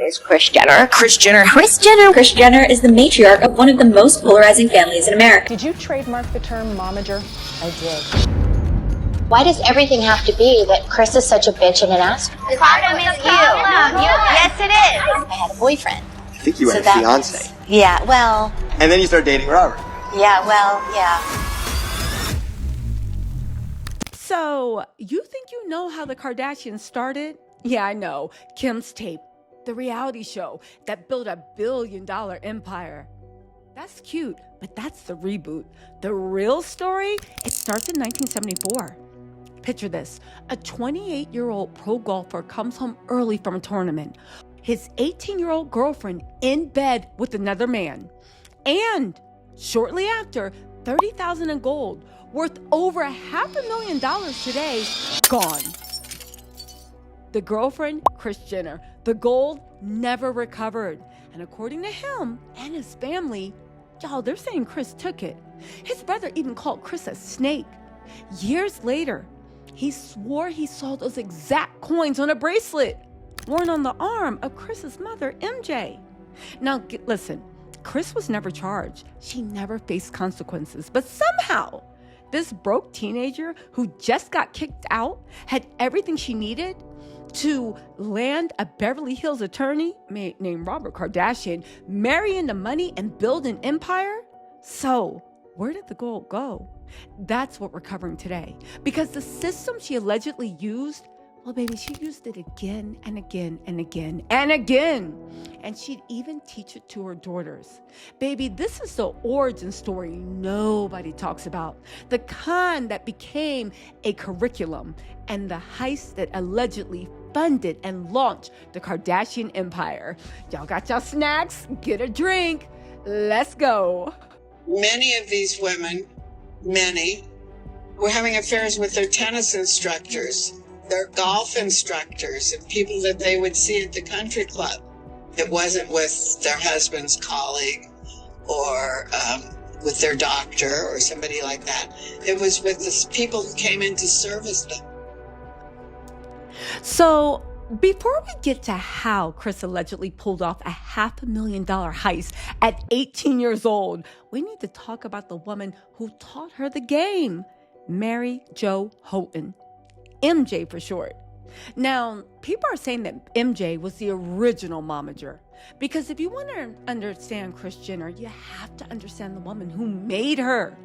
is Kris Jenner. Kris Jenner. Kris Jenner. Kris Jenner is the matriarch of one of the most polarizing families in America. Did you trademark the term momager? I did. Why does everything have to be that Kris is such a bitch and an ass? The problem is you. Yes, it is. I had a boyfriend. I think you had a fiance. Yeah, well. And then you start dating Robert. Yeah, well, yeah. So, you think you know how the Kardashians started? Yeah, I know. Kim's Tape, the reality show that built a billion-dollar empire. That's cute, but that's the reboot. The real story, it starts in 1974. Picture this. A 28-year-old pro golfer comes home early from a tournament. His 18-year-old girlfriend in bed with another man. And shortly after, $30,000 in gold, worth over $500,000 today, gone. The girlfriend, Kris Jenner. The gold never recovered. And according to him and his family, y'all, they're saying Kris took it. His brother even called Kris a snake. Years later, he swore he saw those exact coins on a bracelet worn on the arm of Kris's mother, MJ. Now, listen, Kris was never charged. She never faced consequences. But somehow, this broke teenager who just got kicked out had everything she needed to land a Beverly Hills attorney named Robert Kardashian, marry into money, and build an empire? So, where did the gold go? That's what we're covering today. Because the system she allegedly used, well, baby, she used it again and again and again and again. And she'd even teach it to her daughters. Baby, this is the origin story nobody talks about. The kind that became a curriculum and the heist that allegedly funded and launched the Kardashian empire. Y'all got y'all snacks? Get a drink. Let's go. Many of these women, were having affairs with their tennis instructors, their golf instructors, and people that they would see at the country club. It wasn't with their husband's colleague or with their doctor or somebody like that. It was with the people who came in to service them. So, before we get to how Kris allegedly pulled off a $500,000 heist at 18 years old, we need to talk about the woman who taught her the game, Mary Jo Houghton, MJ for short. Now, people are saying that MJ was the original momager, because if you want to understand Kris Jenner, you have to understand the woman who made her.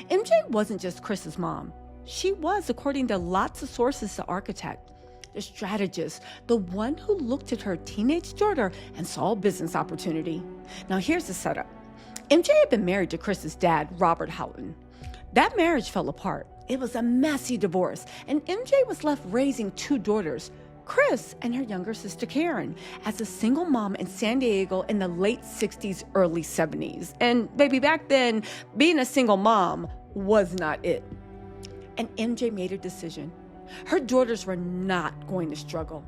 MJ wasn't just Kris's mom. She was, according to lots of sources, the architect, the strategist, the one who looked at her teenage daughter and saw a business opportunity. Now, here's the setup. MJ had been married to Kris's dad, Robert Houghton. That marriage fell apart. It was a messy divorce, and MJ was left raising two daughters, Kris and her younger sister Karen, as a single mom in San Diego in the late 60s, early 70s. And baby, back then, being a single mom was not it. And MJ made a decision. Her daughters were not going to struggle.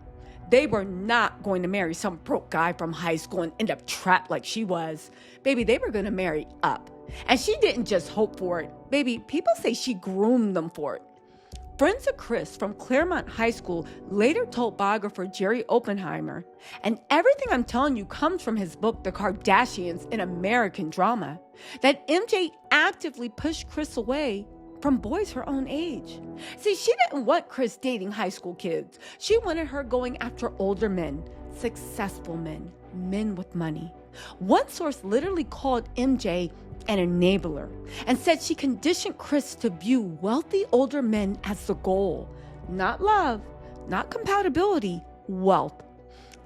They were not going to marry some broke guy from high school and end up trapped like she was. Baby, they were going to marry up. And she didn't just hope for it. Baby, people say she groomed them for it. Friends of Kris from Claremont High School later told biographer Jerry Oppenheimer, and everything I'm telling you comes from his book, The Kardashians in American Drama, that MJ actively pushed Kris away from boys her own age. See, she didn't want Kris dating high school kids. She wanted her going after older men, successful men, men with money. One source literally called MJ an enabler and said she conditioned Kris to view wealthy older men as the goal. Not love, not compatibility, wealth.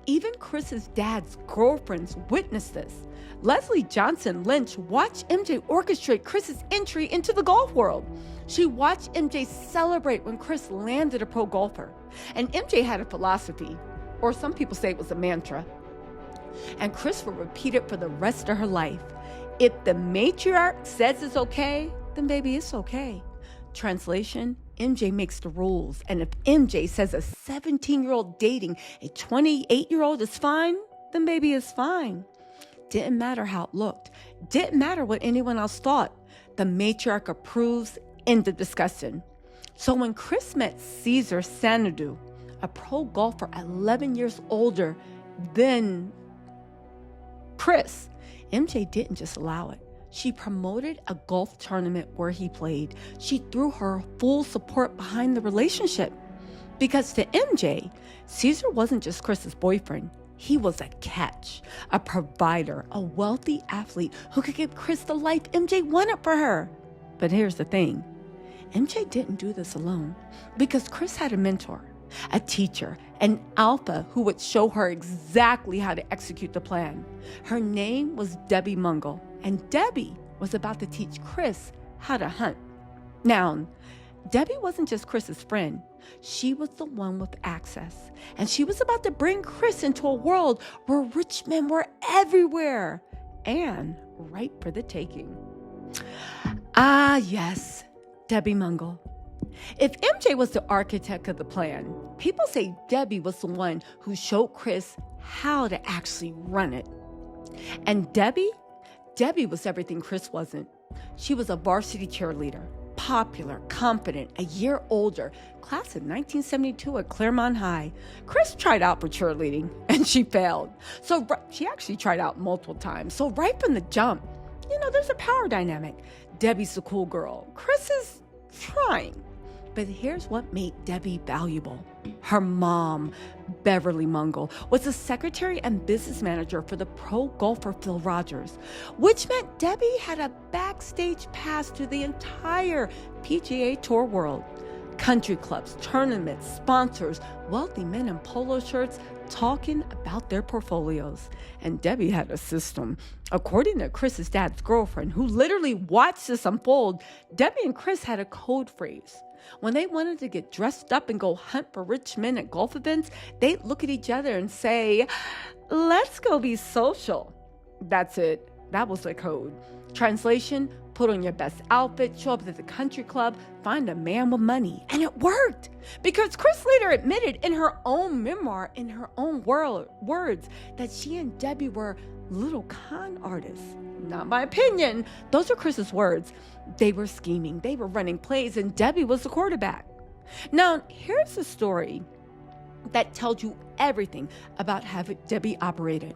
Even Kris's dad's girlfriends witnessed this. Leslie Johnson Lynch watched MJ orchestrate Kris's entry into the golf world. She watched MJ celebrate when Kris landed a pro golfer. And MJ had a philosophy, or some people say it was a mantra. And Kris would repeat it for the rest of her life. If the matriarch says it's okay, then baby, it's okay. Translation, MJ makes the rules. And if MJ says a 17-year-old dating a 28-year-old is fine, then baby, it's fine. Didn't matter how it looked. Didn't matter what anyone else thought. The matriarch approves, end of discussion. So when Kris met Cesar Sanadu, a pro golfer 11 years older than Kris. MJ didn't just allow it. She promoted a golf tournament where he played. She threw her full support behind the relationship. Because to MJ, Caesar wasn't just Kris's boyfriend. He was a catch, a provider, a wealthy athlete who could give Kris the life MJ wanted for her. But here's the thing. MJ didn't do this alone because Kris had a mentor, a teacher, an alpha who would show her exactly how to execute the plan. Her name was Debbie Mungle, and Debbie was about to teach Kris how to hunt. Now, Debbie wasn't just Kris's friend. She was the one with access, and she was about to bring Kris into a world where rich men were everywhere and ripe for the taking. Ah, yes, Debbie Mungle. If MJ was the architect of the plan, people say Debbie was the one who showed Kris how to actually run it. And Debbie was everything Kris wasn't. She was a varsity cheerleader, popular, confident, a year older, class of 1972 at Claremont High. Kris tried out for cheerleading, and she failed. So she actually tried out multiple times. So right from the jump, there's a power dynamic. Debbie's the cool girl. Kris is trying. But here's what made Debbie valuable. Her mom, Beverly Mungle, was the secretary and business manager for the pro golfer Phil Rogers, which meant Debbie had a backstage pass to the entire PGA Tour world. Country clubs, tournaments, sponsors, wealthy men in polo shirts talking about their portfolios. And Debbie had a system. According to Kris's dad's girlfriend, who literally watched this unfold, Debbie and Kris had a code phrase. When they wanted to get dressed up and go hunt for rich men at golf events, they'd look at each other and say, "Let's go be social." That's it. That was the code. Translation, put on your best outfit, show up at the country club, find a man with money. And it worked. Because Kris later admitted in her own memoir, in her own words, that she and Debbie were little con artists. Not my opinion. Those are Kris's words. They were scheming. They were running plays, and Debbie was the quarterback. Now, here's the story that tells you everything about how Debbie operated.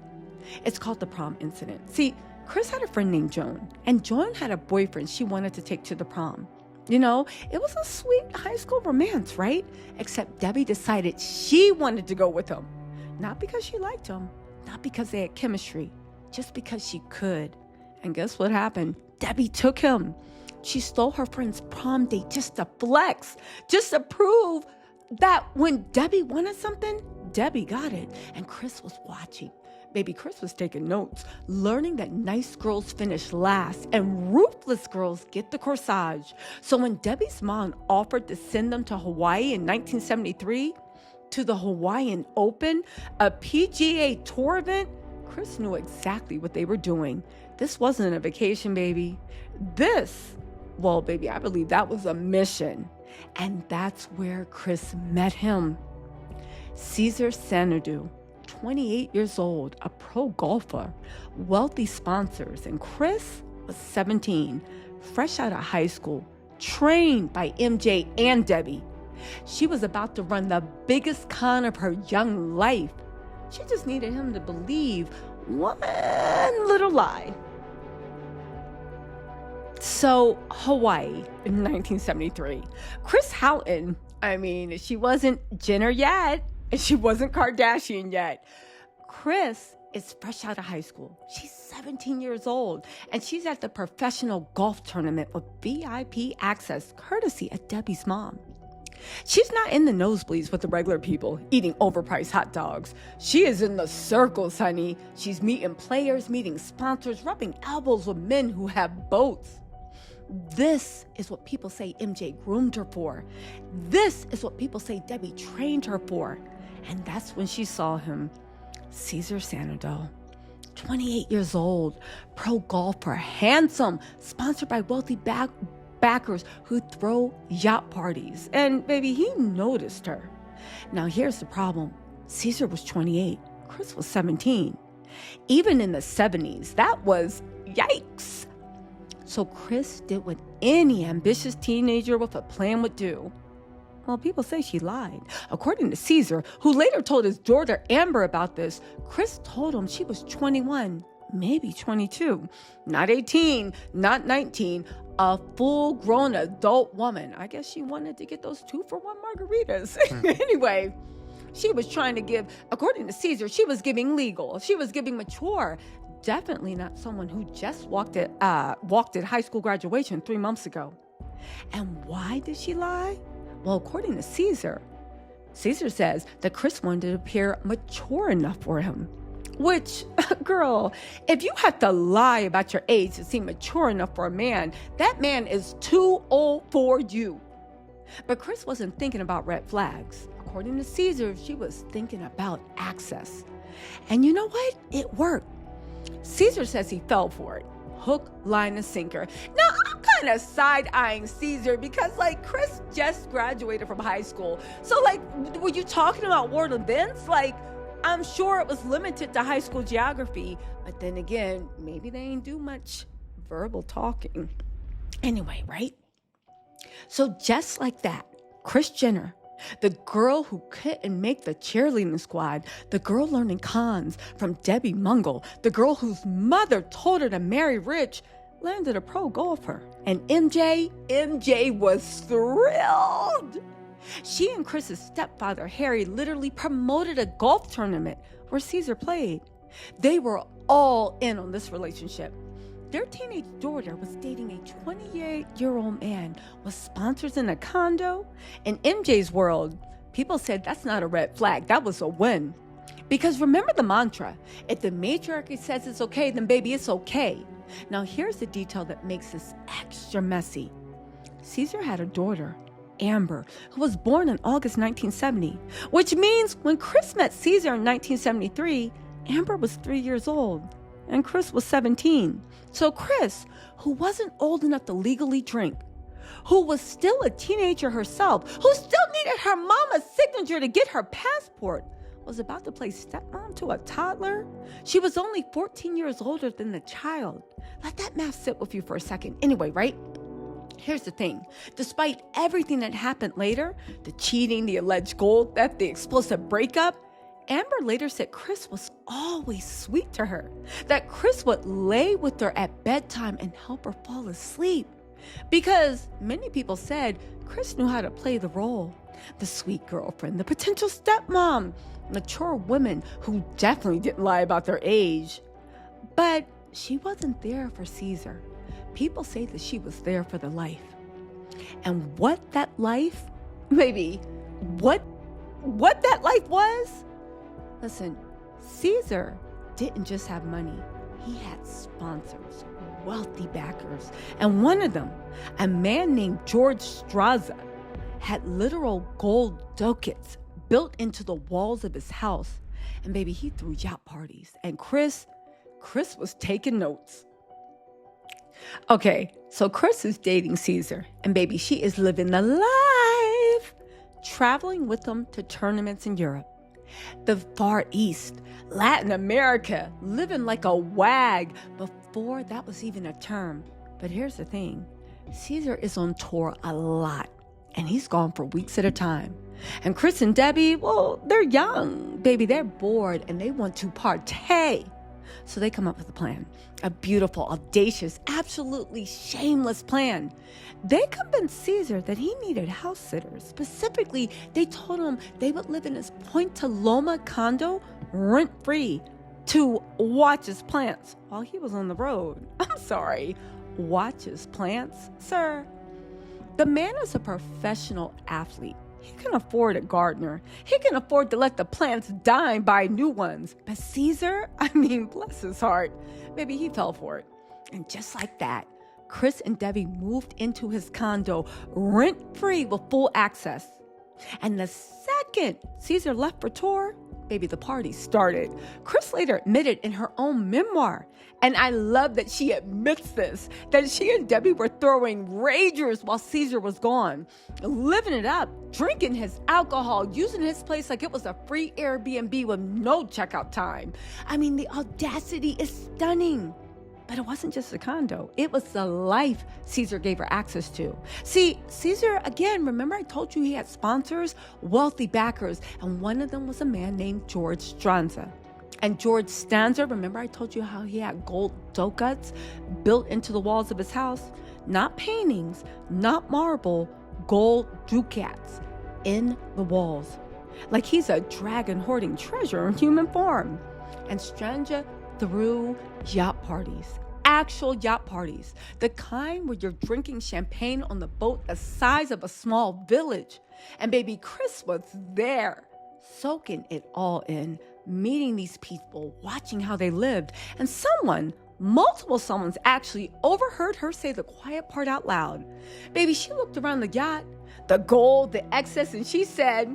It's called the prom incident. See, Kris had a friend named Joan, and Joan had a boyfriend she wanted to take to the prom. It was a sweet high school romance, right? Except Debbie decided she wanted to go with him. Not because she liked him, not because they had chemistry, just because she could. And guess what happened? Debbie took him. She stole her friend's prom date just to flex, just to prove that when Debbie wanted something, Debbie got it. And Kris was watching. Baby Kris was taking notes, learning that nice girls finish last and ruthless girls get the corsage. So when Debbie's mom offered to send them to Hawaii in 1973, to the Hawaiian Open, a PGA Tour event, Kris knew exactly what they were doing. This wasn't a vacation, baby. I believe that was a mission. And that's where Kris met him. Caesar Xanadu, 28 years old, a pro golfer, wealthy sponsors, and Kris was 17, fresh out of high school, trained by MJ and Debbie. She was about to run the biggest con of her young life. She just needed him to believe one little lie. So, Hawaii in 1973. Kris Houghton, she wasn't Jenner yet, and she wasn't Kardashian yet. Kris is fresh out of high school. She's 17 years old, and she's at the professional golf tournament with VIP access, courtesy of Debbie's mom. She's not in the nosebleeds with the regular people eating overpriced hot dogs. She is in the circles, honey. She's meeting players, meeting sponsors, rubbing elbows with men who have boats. This is what people say MJ groomed her for. This is what people say Debbie trained her for. And that's when she saw him, Caesar Xanadu. 28 years old, pro golfer, handsome, sponsored by wealthy backers who throw yacht parties. And baby, he noticed her. Now here's the problem. Caesar was 28. Kris was 17. Even in the 70s, that was yikes. So Kris did what any ambitious teenager with a plan would do. Well, people say she lied. According to Caesar, who later told his daughter Amber about this, Kris told him she was 21, maybe 22. Not 18, not 19, a full-grown adult woman. I guess she wanted to get those 2-for-1 margaritas. Anyway, she was trying to give, according to Caesar, she was giving legal. She was giving mature. Definitely not someone who just walked at high school graduation 3 months ago. And why did she lie? Well, according to Caesar says that Kris wanted to appear mature enough for him. Which, girl, if you have to lie about your age to seem mature enough for a man, that man is too old for you. But Kris wasn't thinking about red flags. According to Caesar, she was thinking about access. And you know what? It worked. Caesar says he fell for it. Hook, line, and sinker. Now, I'm kind of side-eyeing Caesar because, Kris just graduated from high school. So, were you talking about world events? I'm sure it was limited to high school geography. But then again, maybe they ain't do much verbal talking. Anyway, right? So just like that, Kris Jenner, the girl who couldn't make the cheerleading squad, the girl learning cons from Debbie Mungle, the girl whose mother told her to marry rich, landed a pro golfer. And MJ was thrilled. She and Kris's stepfather, Harry, literally promoted a golf tournament where Caesar played. They were all in on this relationship. Their teenage daughter was dating a 28-year-old man with sponsors in a condo. In MJ's world, people said that's not a red flag. That was a win. Because remember the mantra, if the matriarchy says it's okay, then baby, it's okay. Now here's the detail that makes this extra messy. Caesar had a daughter, Amber, who was born in August 1970, which means when Kris met Caesar in 1973, Amber was 3 years old and Kris was 17. So Kris, who wasn't old enough to legally drink, who was still a teenager herself, who still needed her mama's signature to get her passport, was about to play stepmom to a toddler. She was only 14 years older than the child. Let that math sit with you for a second. Anyway, right? Here's the thing. Despite everything that happened later, the cheating, the alleged gold theft, the explosive breakup, Amber later said Kris was always sweet to her, that Kris would lay with her at bedtime and help her fall asleep. Because many people said Kris knew how to play the role. The sweet girlfriend, the potential stepmom, mature women who definitely didn't lie about their age. But she wasn't there for Caesar. People say that she was there for the life. And what that life, maybe, what that life was? Listen, Caesar didn't just have money. He had sponsors, wealthy backers. And one of them, a man named George Straza, had literal gold ducats built into the walls of his house. And baby, he threw yacht parties. And Kris was taking notes. Okay, so Kris is dating Caesar. And baby, she is living the life, traveling with him to tournaments in Europe, the Far East, Latin America, living like a wag before that was even a term. But here's the thing. Caesar is on tour a lot, and he's gone for weeks at a time. And Kris and Debbie, well, they're young. Baby, they're bored, and they want to partay. So they come up with a plan, a beautiful, audacious, absolutely shameless plan. They convinced Caesar that he needed house sitters. Specifically, they told him they would live in his Point Loma condo rent-free to watch his plants while he was on the road. I'm sorry, watch his plants, sir? The man is a professional athlete. He can afford a gardener. He can afford to let the plants die and buy new ones. But Caesar, bless his heart, maybe he fell for it. And just like that, Kris and Debbie moved into his condo rent-free with full access. And the second Caesar left for tour, baby, the party started. Kris later admitted in her own memoir, and I love that she admits this, that she and Debbie were throwing ragers while Caesar was gone, living it up, drinking his alcohol, using his place like it was a free Airbnb with no checkout time. The audacity is stunning. But it wasn't just a condo. It was the life Caesar gave her access to. See, Caesar, again, remember I told you he had sponsors, wealthy backers, and one of them was a man named George Stranza. And George Stanzer, remember I told you how he had gold donuts built into the walls of his house? Not paintings, not marble, gold ducats in the walls. Like he's a dragon hoarding treasure in human form. And Stranger threw yacht parties. Actual yacht parties. The kind where you're drinking champagne on the boat the size of a small village. And baby Kris was there, soaking it all in, meeting these people, watching how they lived. And multiple someones actually overheard her say the quiet part out loud. Baby, she looked around the yacht, the gold, the excess, and she said,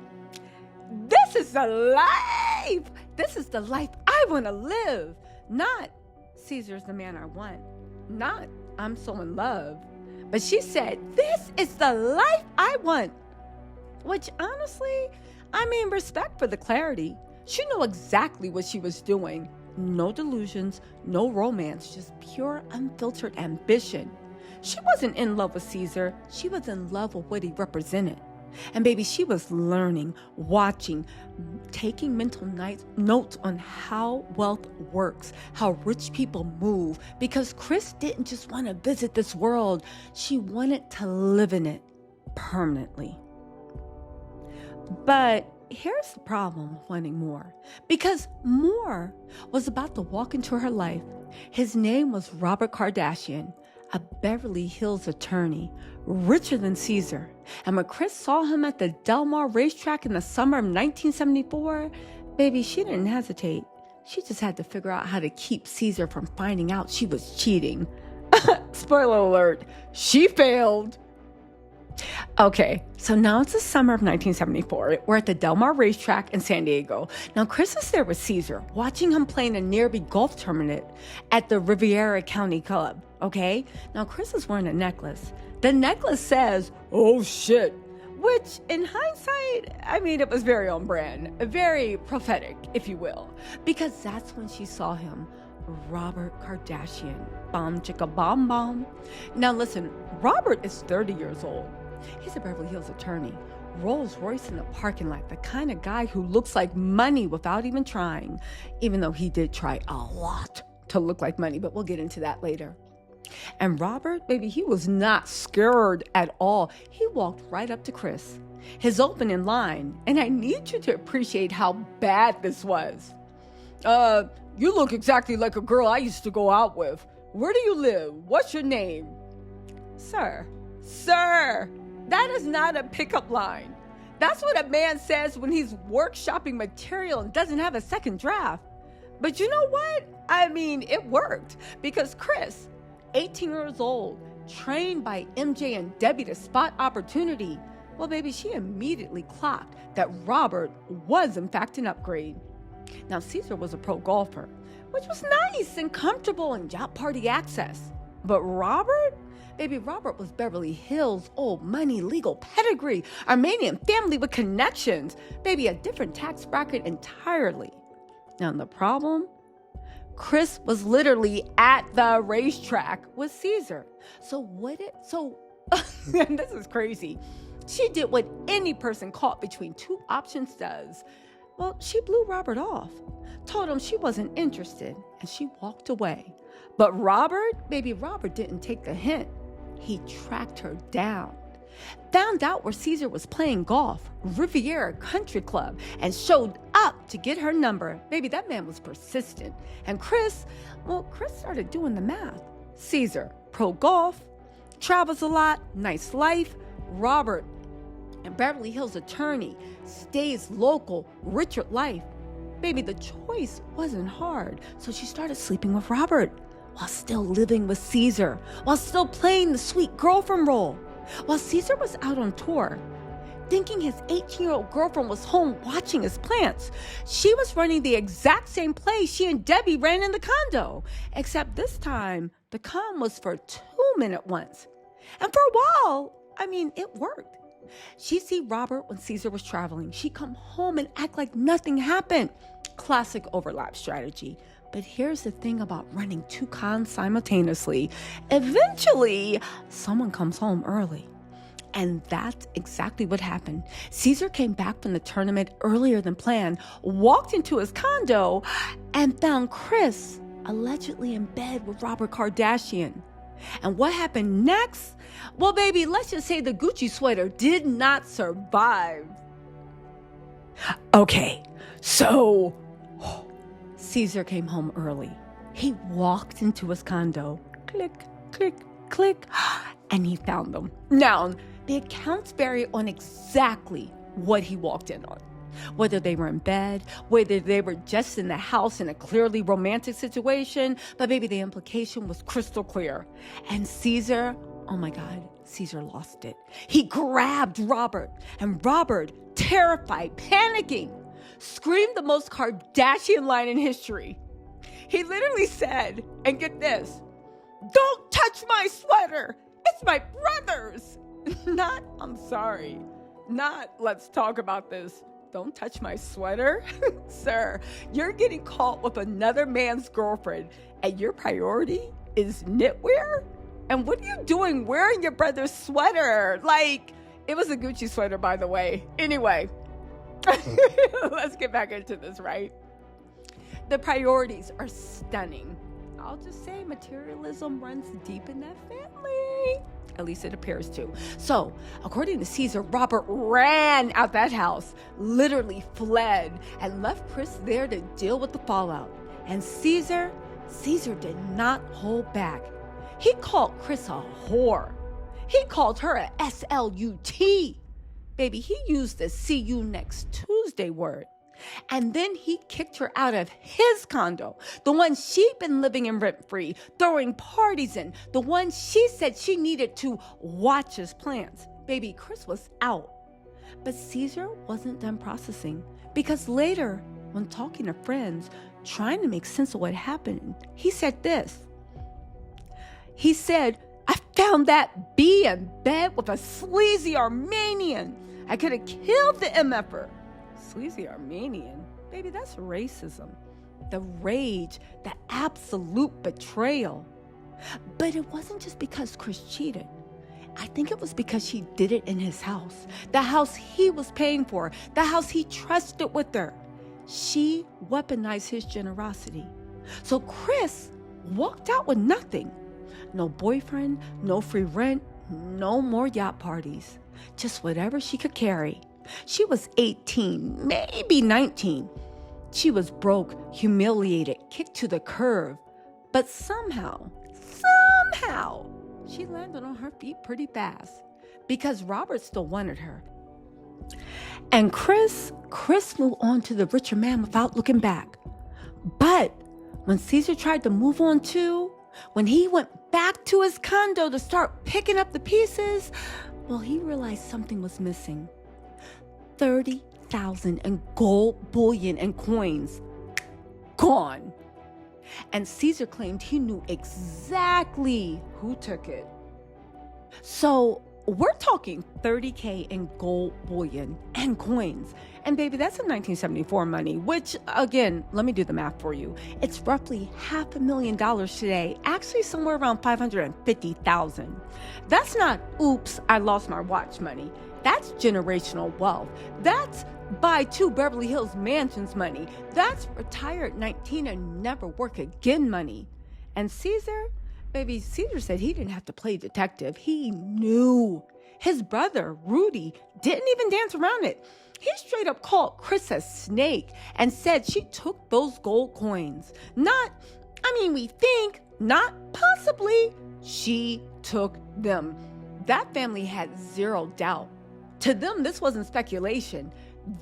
"This is the life! This is the life I want to live. Not Caesar's the man I want. Not I'm so in love." But she said, "This is the life I want." Which honestly, respect for the clarity. She knew exactly what she was doing. No delusions, no romance, just pure unfiltered ambition. She wasn't in love with Caesar. She was in love with what he represented. And baby, she was learning, watching, taking mental notes on how wealth works, how rich people move, because Kris didn't just want to visit this world. She wanted to live in it permanently. But here's the problem with wanting more, because more was about to walk into her life. His name was Robert Kardashian, a Beverly Hills attorney, richer than Caesar. And when Kris saw him at the Del Mar racetrack in the summer of 1974, baby, she didn't hesitate. She just had to figure out how to keep Caesar from finding out she was cheating. Spoiler alert, she failed. Okay, so now it's the summer of 1974. We're at the Del Mar racetrack in San Diego. Now, Kris is there with Caesar, watching him play in a nearby golf tournament at the Riviera County Club, okay? Now, Kris is wearing a necklace. The necklace says, "Oh, shit," which, in hindsight, it was very on brand, very prophetic, if you will, because that's when she saw him, Robert Kardashian. Bomb chicka bomb bomb. Now, listen, Robert is 30 years old. He's a Beverly Hills attorney, Rolls Royce in the parking lot, the kind of guy who looks like money without even trying, even though he did try a lot to look like money, but we'll get into that later. And Robert, baby, he was not scared at all. He walked right up to Kris, his opening line, and I need you to appreciate how bad this was. "You look exactly like a girl I used to go out with. Where do you live? What's your name?" Sir, that is not a pickup line. That's what a man says when he's workshopping material and doesn't have a second draft. But you know what? It worked, because Kris, 18 years old, trained by MJ and Debbie to spot opportunity, well, baby, she immediately clocked that Robert was, in fact, an upgrade. Now, Caesar was a pro golfer, which was nice and comfortable and yacht party access. But Robert? Baby, Robert was Beverly Hills, old money, legal pedigree, Armenian family with connections. Baby, a different tax bracket entirely. Now, the problem? Kris was literally at the racetrack with Caesar. And this is crazy. She did what any person caught between two options does. Well, she blew Robert off, told him she wasn't interested, and she walked away. But Robert didn't take the hint. He tracked her down, found out where Caesar was playing golf, Riviera Country Club, and showed up to get her number. Baby, that man was persistent. And Kris started doing the math. Caesar, pro golf, travels a lot, nice life. Robert, a Beverly Hills attorney, stays local, richer life. Baby, the choice wasn't hard. So she started sleeping with Robert while still living with Caesar, while still playing the sweet girlfriend role. While Caesar was out on tour, thinking his 18-year-old girlfriend was home watching his plants, she was running the exact same play she and Debbie ran in the condo. Except this time, the con was for 2-minute ones. And for a while, it worked. She'd see Robert when Caesar was traveling. She'd come home and act like nothing happened. Classic overlap strategy. But here's the thing about running two cons simultaneously. Eventually, someone comes home early. And that's exactly what happened. Caesar came back from the tournament earlier than planned, walked into his condo, and found Kris allegedly in bed with Robert Kardashian. And what happened next? Well, baby, let's just say the Gucci sweater did not survive. Okay, so Caesar came home early. He walked into his condo. Click, click, click. And he found them. Now, the accounts vary on exactly what he walked in on. Whether they were in bed, whether they were just in the house in a clearly romantic situation, but baby, the implication was crystal clear. And Caesar, oh my God, Caesar lost it. He grabbed Robert, and Robert, terrified, panicking, screamed the most Kardashian line in history. He literally said, and get this, "Don't touch my sweater. It's my brother's." Not, "I'm sorry." Not, "Let's talk about this." Don't touch my sweater? Sir, you're getting caught with another man's girlfriend and your priority is knitwear? And what are you doing wearing your brother's sweater? Like, it was a Gucci sweater, by the way. Anyway, let's get back into this, right? The priorities are stunning. I'll just say materialism runs deep in that family. At least it appears to. So, according to Caesar, Robert ran out that house, literally fled, and left Kris there to deal with the fallout. And Caesar did not hold back. He called Kris a whore. He called her a SLUT. Baby, he used the "see you next Tuesday" word. And then he kicked her out of his condo, the one she'd been living in rent-free, throwing parties in, the one she said she needed to watch his plans. Baby, Kris was out. But Caesar wasn't done processing, because later, when talking to friends, trying to make sense of what happened, he said this. He said, "I found that B in bed with a sleazy Armenian. I could have killed the MFer." Sleazy Armenian? Baby, that's racism. The rage, the absolute betrayal. But it wasn't just because Kris cheated. I think it was because she did it in his house. The house he was paying for. The house he trusted with her. She weaponized his generosity. So Kris walked out with nothing. No boyfriend, no free rent, no more yacht parties. Just whatever she could carry. She was 18, maybe 19. She was broke, humiliated, kicked to the curb. But somehow, she landed on her feet pretty fast because Robert still wanted her. And Kris moved on to the richer man without looking back. But when Caesar tried to move on too, when he went back to his condo to start picking up the pieces, well, he realized something was missing. 30,000 in gold bullion and coins. Gone. And Caesar claimed he knew exactly who took it. So we're talking $30K in gold bullion and coins. And baby, that's in 1974 money, which again, let me do the math for you. It's roughly $500,000 today, actually somewhere around $550,000. That's not, oops, I lost my watch money. That's generational wealth. That's buy 2 Beverly Hills mansions money. That's retired 19 and never work again money. And Caesar, baby, Caesar said he didn't have to play detective. He knew. His brother, Rudy, didn't even dance around it. He straight up called Kris a snake and said she took those gold coins. Not, we think, not possibly. She took them. That family had zero doubt. To them, this wasn't speculation.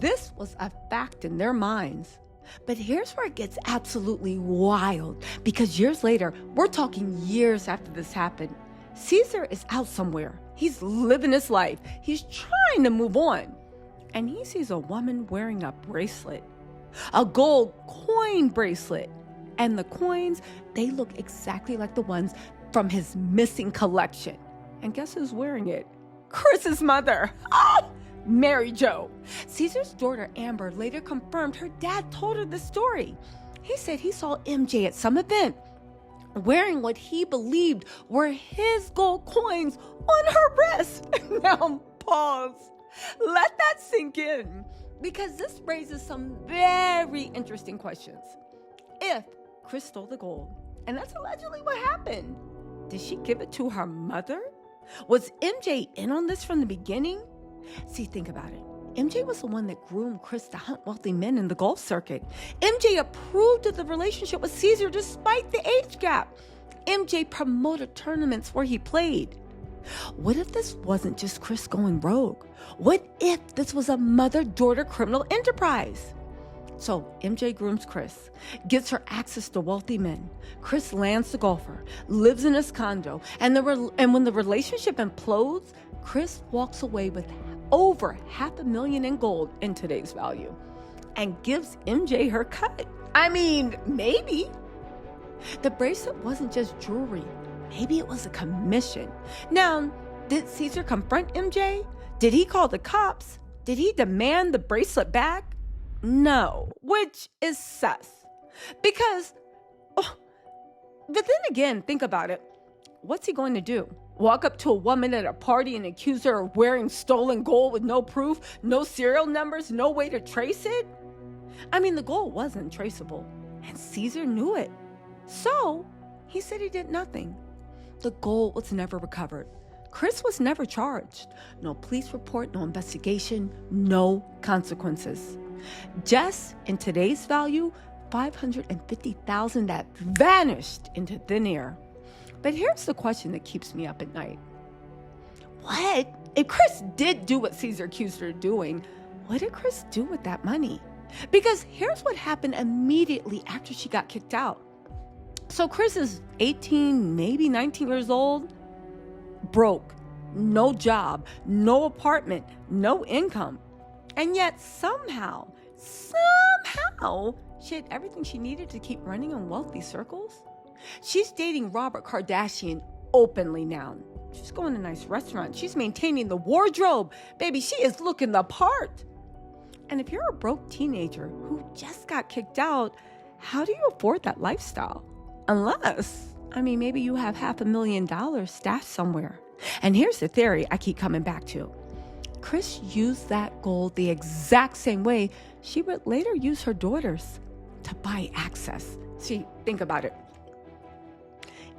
This was a fact in their minds. But here's where it gets absolutely wild, because years later, we're talking years after this happened, Caesar is out somewhere. He's living his life. He's trying to move on. And he sees a woman wearing a bracelet, a gold coin bracelet. And the coins, they look exactly like the ones from his missing collection. And guess who's wearing it? Kris's mother. Oh, Mary Jo. Caesar's daughter, Amber, later confirmed her dad told her the story. He said he saw MJ at some event wearing what he believed were his gold coins on her wrist. Now, pause. Let that sink in, because this raises some very interesting questions. If Kris stole the gold, and that's allegedly what happened, did she give it to her mother? Was MJ in on this from the beginning? See, think about it. MJ was the one that groomed Kris to hunt wealthy men in the golf circuit. MJ approved of the relationship with Caesar despite the age gap. MJ promoted tournaments where he played. What if this wasn't just Kris going rogue? What if this was a mother-daughter criminal enterprise? So MJ grooms Kris, gets her access to wealthy men. Kris lands the golfer, lives in his condo, and when the relationship implodes, Kris walks away with over $500,000 in gold in today's value and gives MJ her cut. I mean, maybe. The bracelet wasn't just jewelry. Maybe it was a commission. Now, did Caesar confront MJ? Did he call the cops? Did he demand the bracelet back? No, which is sus. Because, but then again, think about it. What's he going to do? Walk up to a woman at a party and accuse her of wearing stolen gold with no proof, no serial numbers, no way to trace it? I mean, the gold wasn't traceable, and Caesar knew it. So, he said he did nothing. The gold was never recovered. Kris was never charged. No police report, no investigation, no consequences. Just in today's value, $550,000 that vanished into thin air. But here's the question that keeps me up at night. What? If Kris did do what Caesar accused her of doing, what did Kris do with that money? Because here's what happened immediately after she got kicked out. So Kris is 18, maybe 19 years old, broke, no job, no apartment, no income. And yet somehow, she had everything she needed to keep running in wealthy circles. She's dating Robert Kardashian openly now. She's going to nice restaurants. She's maintaining the wardrobe. Baby, she is looking the part. And if you're a broke teenager who just got kicked out, how do you afford that lifestyle? Unless, maybe you have $500,000 stashed somewhere. And here's the theory I keep coming back to. Kris used that gold the exact same way she would later use her daughters to buy access. See, think about it.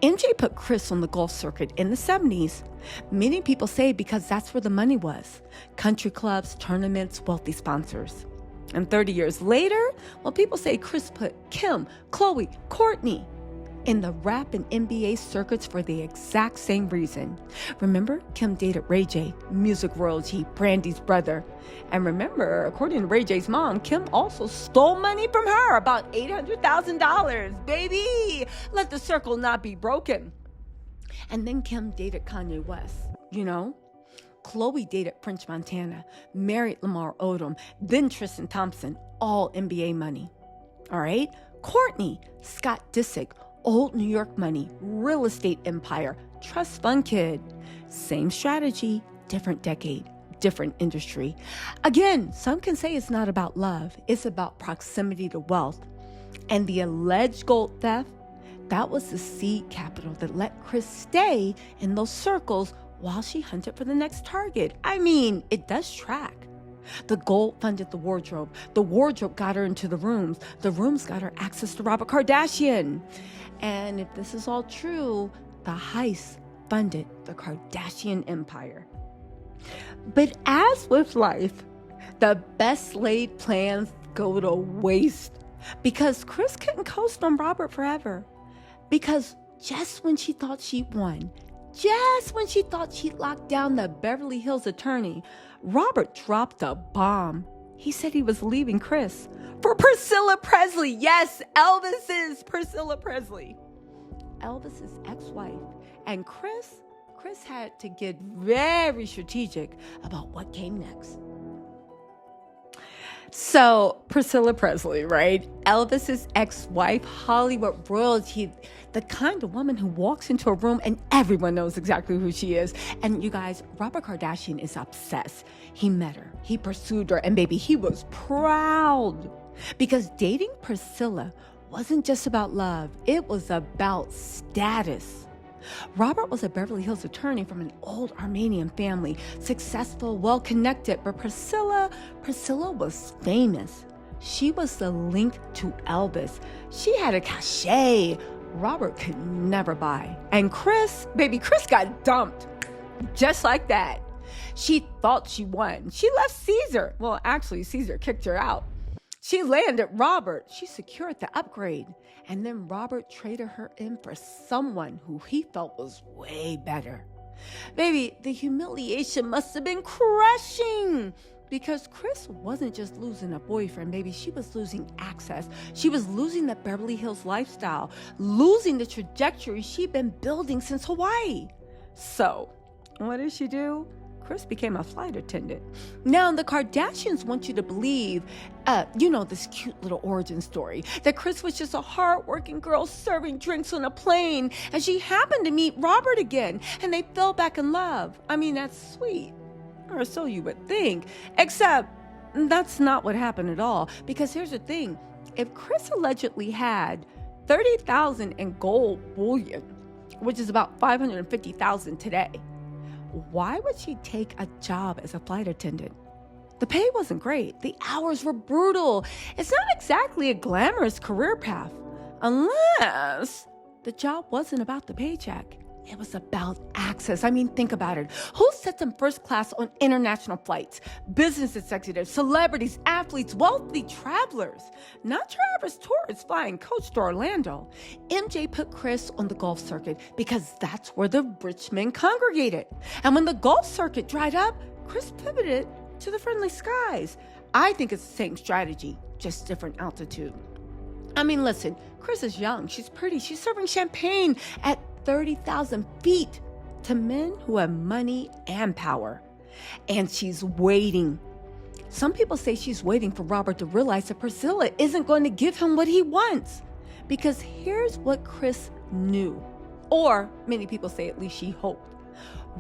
MJ put Kris on the golf circuit in the 70s. Many people say because that's where the money was. Country clubs, tournaments, wealthy sponsors. And 30 years later, people say Kris put Kim, Khloe, Kourtney in the rap and NBA circuits for the exact same reason. Remember, Kim dated Ray J, music royalty, Brandy's brother. And remember, according to Ray J's mom, Kim also stole money from her, about $800,000. Baby, let the circle not be broken. And then Kim dated Kanye West, Khloe dated French Montana, married Lamar Odom, then Tristan Thompson, all NBA money. All right? Kourtney, Scott Disick, old New York money, real estate empire, trust fund kid. Same strategy, different decade, different industry. Again, some can say it's not about love. It's about proximity to wealth. And the alleged gold theft, that was the seed capital that let Kris stay in those circles while she hunted for the next target. It does track. The gold funded the wardrobe. The wardrobe got her into the rooms. The rooms got her access to Robert Kardashian. And if this is all true, the heist funded the Kardashian empire. But as with life, the best laid plans go to waste because Kris couldn't coast on Robert forever. Because just when she thought she'd won, just when she thought she'd locked down the Beverly Hills attorney, Robert dropped a bomb. He said he was leaving Kris for Priscilla Presley. Yes, Elvis's Priscilla Presley. Elvis's ex-wife. And Kris had to get very strategic about what came next. So, Priscilla Presley, right? Elvis's ex-wife, Hollywood royalty, the kind of woman who walks into a room and everyone knows exactly who she is. And you guys, Robert Kardashian is obsessed. He met her, he pursued her, and baby, he was proud. Because dating Priscilla wasn't just about love. It was about status. Robert was a Beverly Hills attorney from an old Armenian family, successful, well-connected, but Priscilla was famous. She was the link to Elvis. She had a cachet Robert could never buy. And Kris got dumped. Just like that. She thought she won. She left Caesar. Well, actually, Caesar kicked her out. She landed Robert. She secured the upgrade. And then Robert traded her in for someone who he felt was way better. Baby, the humiliation must have been crushing. Because Kris wasn't just losing a boyfriend, baby. She was losing access. She was losing the Beverly Hills lifestyle, losing the trajectory she'd been building since Hawaii. So, what did she do? Kris became a flight attendant. Now, the Kardashians want you to believe, this cute little origin story, that Kris was just a hardworking girl serving drinks on a plane, and she happened to meet Robert again, and they fell back in love. I mean, that's sweet. Or so you would think. Except, that's not what happened at all. Because here's the thing. If Kris allegedly had $30,000 in gold bullion, which is about $550,000 today, why would she take a job as a flight attendant? The pay wasn't great. The hours were brutal. It's not exactly a glamorous career path. Unless the job wasn't about the paycheck. It was about access. I mean, think about it. Who sits in first class on international flights? Business executives, celebrities, athletes, wealthy travelers. Not your average tourists flying coach to Orlando. MJ put Kris on the golf circuit because that's where the rich men congregated. And when the golf circuit dried up, Kris pivoted to the friendly skies. I think it's the same strategy, just different altitude. I mean, listen, Kris is young. She's pretty. She's serving champagne at 30,000 feet to men who have money and power. And she's waiting. Some people say she's waiting for Robert to realize that Priscilla isn't going to give him what he wants. Because here's what Kris knew. Or many people say at least she hoped.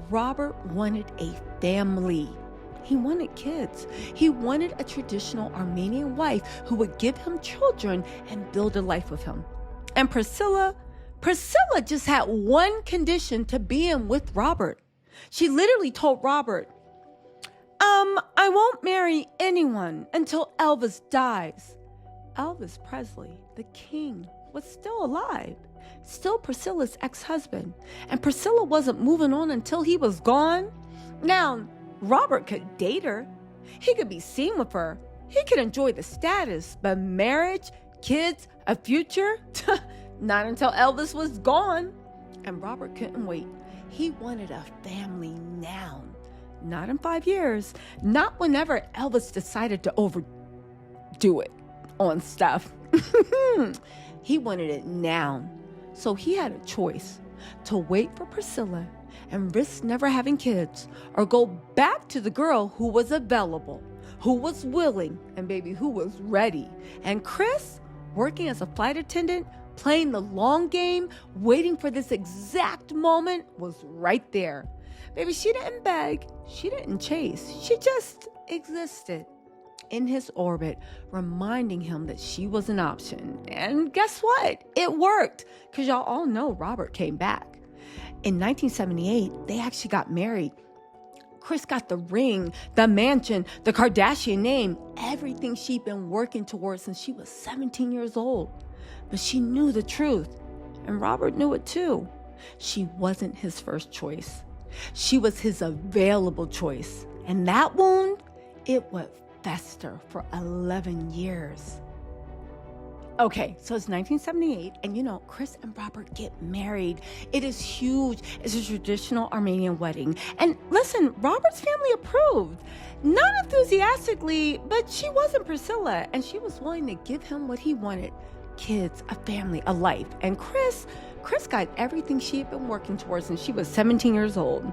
Robert wanted a family. He wanted kids. He wanted a traditional Armenian wife who would give him children and build a life with him. And Priscilla just had one condition to be in with Robert. She literally told Robert, I won't marry anyone until Elvis dies. Elvis Presley, the king, was still alive, still Priscilla's ex-husband. And Priscilla wasn't moving on until he was gone. Now, Robert could date her. He could be seen with her. He could enjoy the status, but marriage, kids, a future? Not until Elvis was gone. And Robert couldn't wait. He wanted a family now. Not in 5 years. Not whenever Elvis decided to overdo it on stuff. He wanted it now. So he had a choice to wait for Priscilla and risk never having kids, or go back to the girl who was available, who was willing, and baby, who was ready. And Kris, working as a flight attendant, playing the long game, waiting for this exact moment, was right there. Baby, she didn't beg. She didn't chase. She just existed in his orbit, reminding him that she was an option. And guess what? It worked, because y'all all know Robert came back. In 1978, they actually got married. Kris got the ring, the mansion, the Kardashian name, everything she'd been working towards since she was 17 years old. But she knew the truth, and Robert knew it too. She wasn't his first choice. She was his available choice. And that wound, it would fester for 11 years. Okay, so it's 1978, and Kris and Robert get married. It is huge. It's a traditional Armenian wedding. And listen, Robert's family approved. Not enthusiastically, but she wasn't Priscilla, and she was willing to give him what he wanted. Kids, a family, a life. And Kris got everything she had been working towards since she was 17 years old.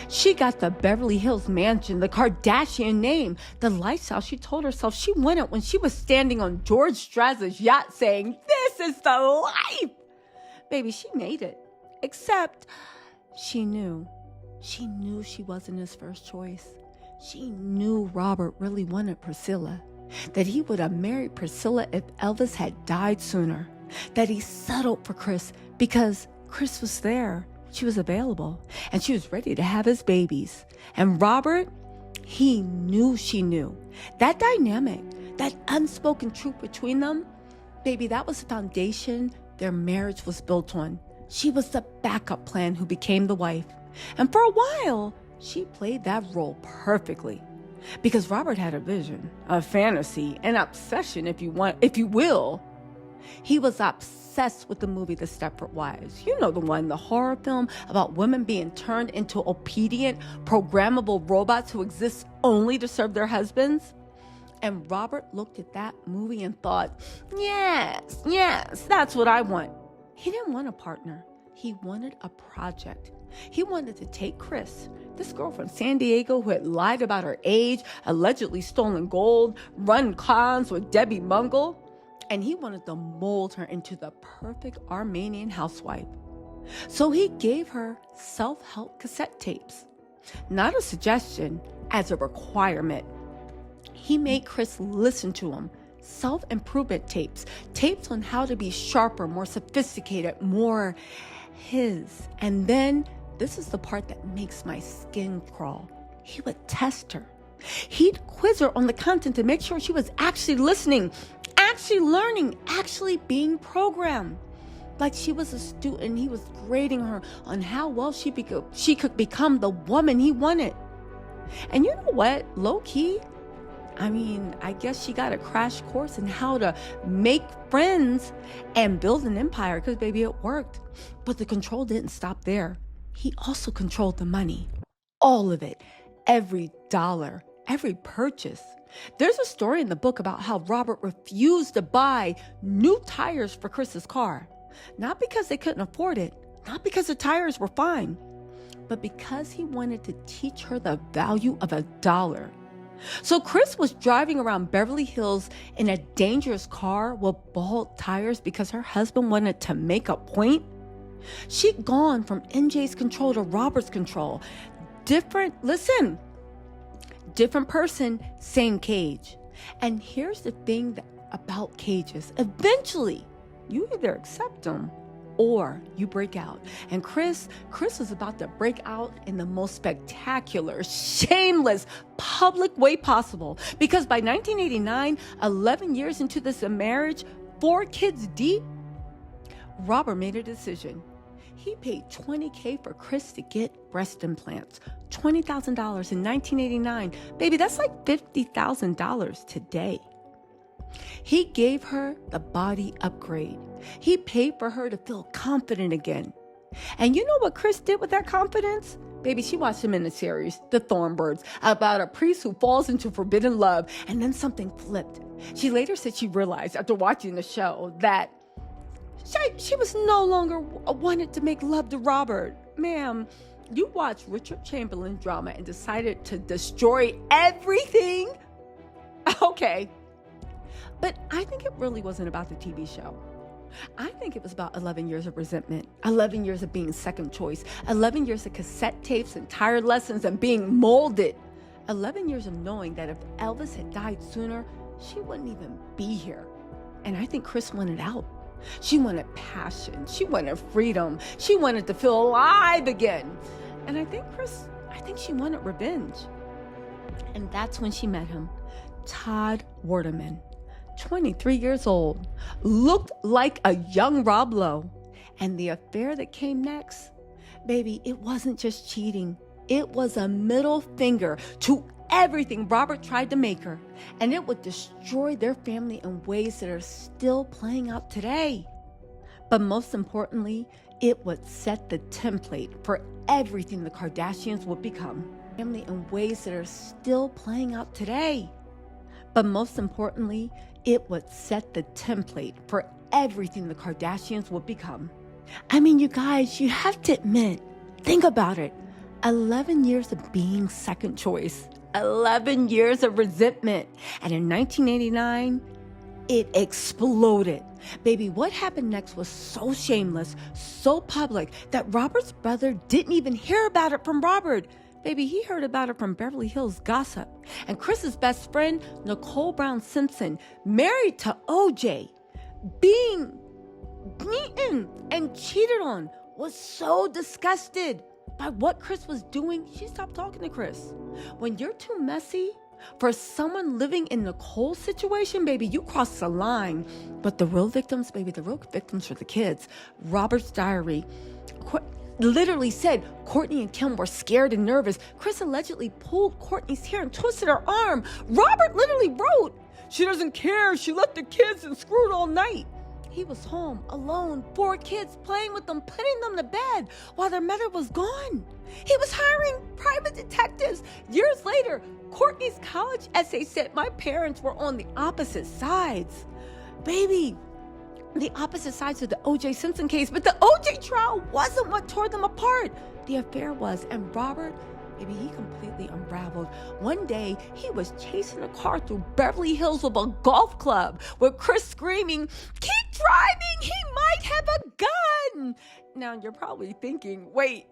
She got the Beverly Hills mansion, the Kardashian name, the lifestyle she told herself she wanted when she was standing on George Straza's yacht saying, "This is the life." Baby, she made it. Except she knew she wasn't his first choice. She knew Robert really wanted Priscilla. that he would have married Priscilla if Elvis had died sooner, that he settled for Kris because Kris was there. She was available, and she was ready to have his babies. And Robert, he knew she knew. That dynamic, that unspoken truth between them, baby, that was the foundation their marriage was built on. She was the backup plan who became the wife. And for a while, she played that role perfectly. Because Robert had a vision, a fantasy, an obsession, if you will. He was obsessed with the movie The Stepford Wives. You know the one, the horror film about women being turned into obedient, programmable robots who exist only to serve their husbands. And Robert looked at that movie and thought, yes, that's what I want. He didn't want a partner. He wanted a project. He wanted to take Kris, this girl from San Diego who had lied about her age, allegedly stolen gold, run cons with Debbie Mungle, and he wanted to mold her into the perfect Armenian housewife. So he gave her self-help cassette tapes. Not a suggestion, as a requirement. He made Kris listen to them. Self-improvement tapes. Tapes on how to be sharper, more sophisticated, more his. And then, this is the part that makes my skin crawl. He would test her. He'd quiz her on the content to make sure she was actually listening, actually learning, actually being programmed. Like she was a student, he was grading her on how well she could become the woman he wanted. And you know what? Low key, I guess she got a crash course in how to make friends and build an empire because, baby, it worked. But the control didn't stop there. He also controlled the money. All of it. Every dollar. Every purchase. There's a story in the book about how Robert refused to buy new tires for Kris's car. Not because they couldn't afford it. Not because the tires were fine. But because he wanted to teach her the value of a dollar. So Kris was driving around Beverly Hills in a dangerous car with bald tires because her husband wanted to make a point. She'd gone from NJ's control to Robert's control. Different person, same cage. And here's the thing about cages. Eventually, you either accept them or you break out. And Kris was about to break out in the most spectacular, shameless, public way possible. Because by 1989, 11 years into this marriage, 4 kids deep, Robert made a decision. He paid $20,000 for Kris to get breast implants. $20,000 in 1989. Baby, that's like $50,000 today. He gave her the body upgrade. He paid for her to feel confident again. And you know what Kris did with that confidence? Baby, she watched him in the series, The Thornbirds, about a priest who falls into forbidden love, and then something flipped. She later said she realized after watching the show that she was no longer wanted to make love to Robert. Ma'am, you watched Richard Chamberlain drama and decided to destroy everything? Okay. But I think it really wasn't about the TV show. I think it was about 11 years of resentment, 11 years of being second choice, 11 years of cassette tapes and tire lessons and being molded, 11 years of knowing that if Elvis had died sooner, she wouldn't even be here. And I think Kris wanted out. She wanted passion. She wanted freedom. She wanted to feel alive again. And I think she wanted revenge. And that's when she met him, Todd Waterman. 23 years old, looked like a young Rob Lowe. And the affair that came next, baby, it wasn't just cheating. It was a middle finger to everything Robert tried to make her. And it would destroy their family in ways that are still playing out today. But most importantly, it would set the template for everything the Kardashians would become. Family in ways that are still playing out today. But most importantly, it would set the template for everything the Kardashians would become. You guys, you have to admit, think about it. 11 years of being second choice. 11 years of resentment. And in 1989, it exploded. Baby, what happened next was so shameless, so public, that Robert's brother didn't even hear about it from Robert. Baby, he heard about it from Beverly Hills gossip. And Kris's best friend, Nicole Brown Simpson, married to OJ, being beaten and cheated on, was so disgusted by what Kris was doing, she stopped talking to Kris. When you're too messy for someone living in Nicole's situation, baby, you cross the line. But the real victims, baby, the real victims are the kids. Robert's diary literally said Courtney and Kim were scared and nervous. Kris allegedly pulled Courtney's hair and twisted her arm. Robert literally wrote, "She doesn't care. She left the kids and screwed all night." He was home alone, 4 kids, playing with them, putting them to bed while their mother was gone. He was hiring private detectives. Years later, Courtney's college essay said my parents were on the opposite sides. Baby, the opposite sides of the O.J. Simpson case, but the O.J. trial wasn't what tore them apart. The affair was, and Robert, baby, he completely unraveled. One day, he was chasing a car through Beverly Hills with a golf club, with Kris screaming, "Keep driving, he might have a gun!" Now, you're probably thinking, wait,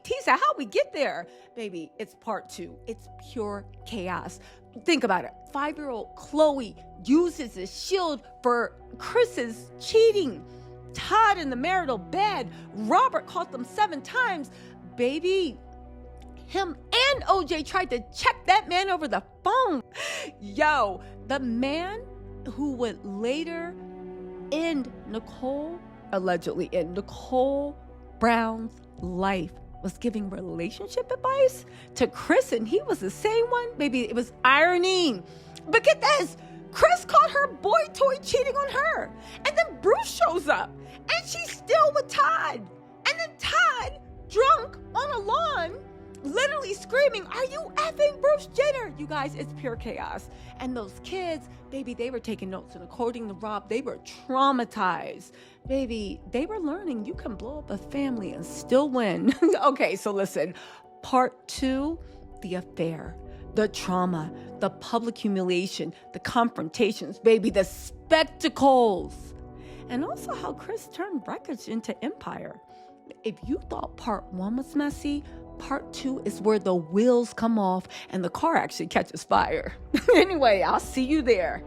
Tisa, how'd we get there? Baby, it's part 2. It's pure chaos. Think about it. 5-year-old Chloe uses a shield for Kris's cheating. Todd in the marital bed. Robert caught them 7 times. Baby, him and OJ tried to check that man over the phone. Yo, the man who would later allegedly end Nicole Brown's life, was giving relationship advice to Kris, and he was the same one. Baby, it was irony. But get this, Kris caught her boy toy cheating on her. And then Bruce shows up, and she's still with Todd. And then Todd, drunk on a lawn, literally screaming, "Are you effing Bruce Jenner?" You guys, it's pure chaos. And those kids, baby, they were taking notes. And according to Rob, they were traumatized. Baby, they were learning you can blow up a family and still win. Okay, so listen, part 2, the affair, the trauma, the public humiliation, the confrontations, baby, the spectacles. And also how Kris turned wreckage into empire. If you thought part 1 was messy, part 2 is where the wheels come off and the car actually catches fire. Anyway, I'll see you there.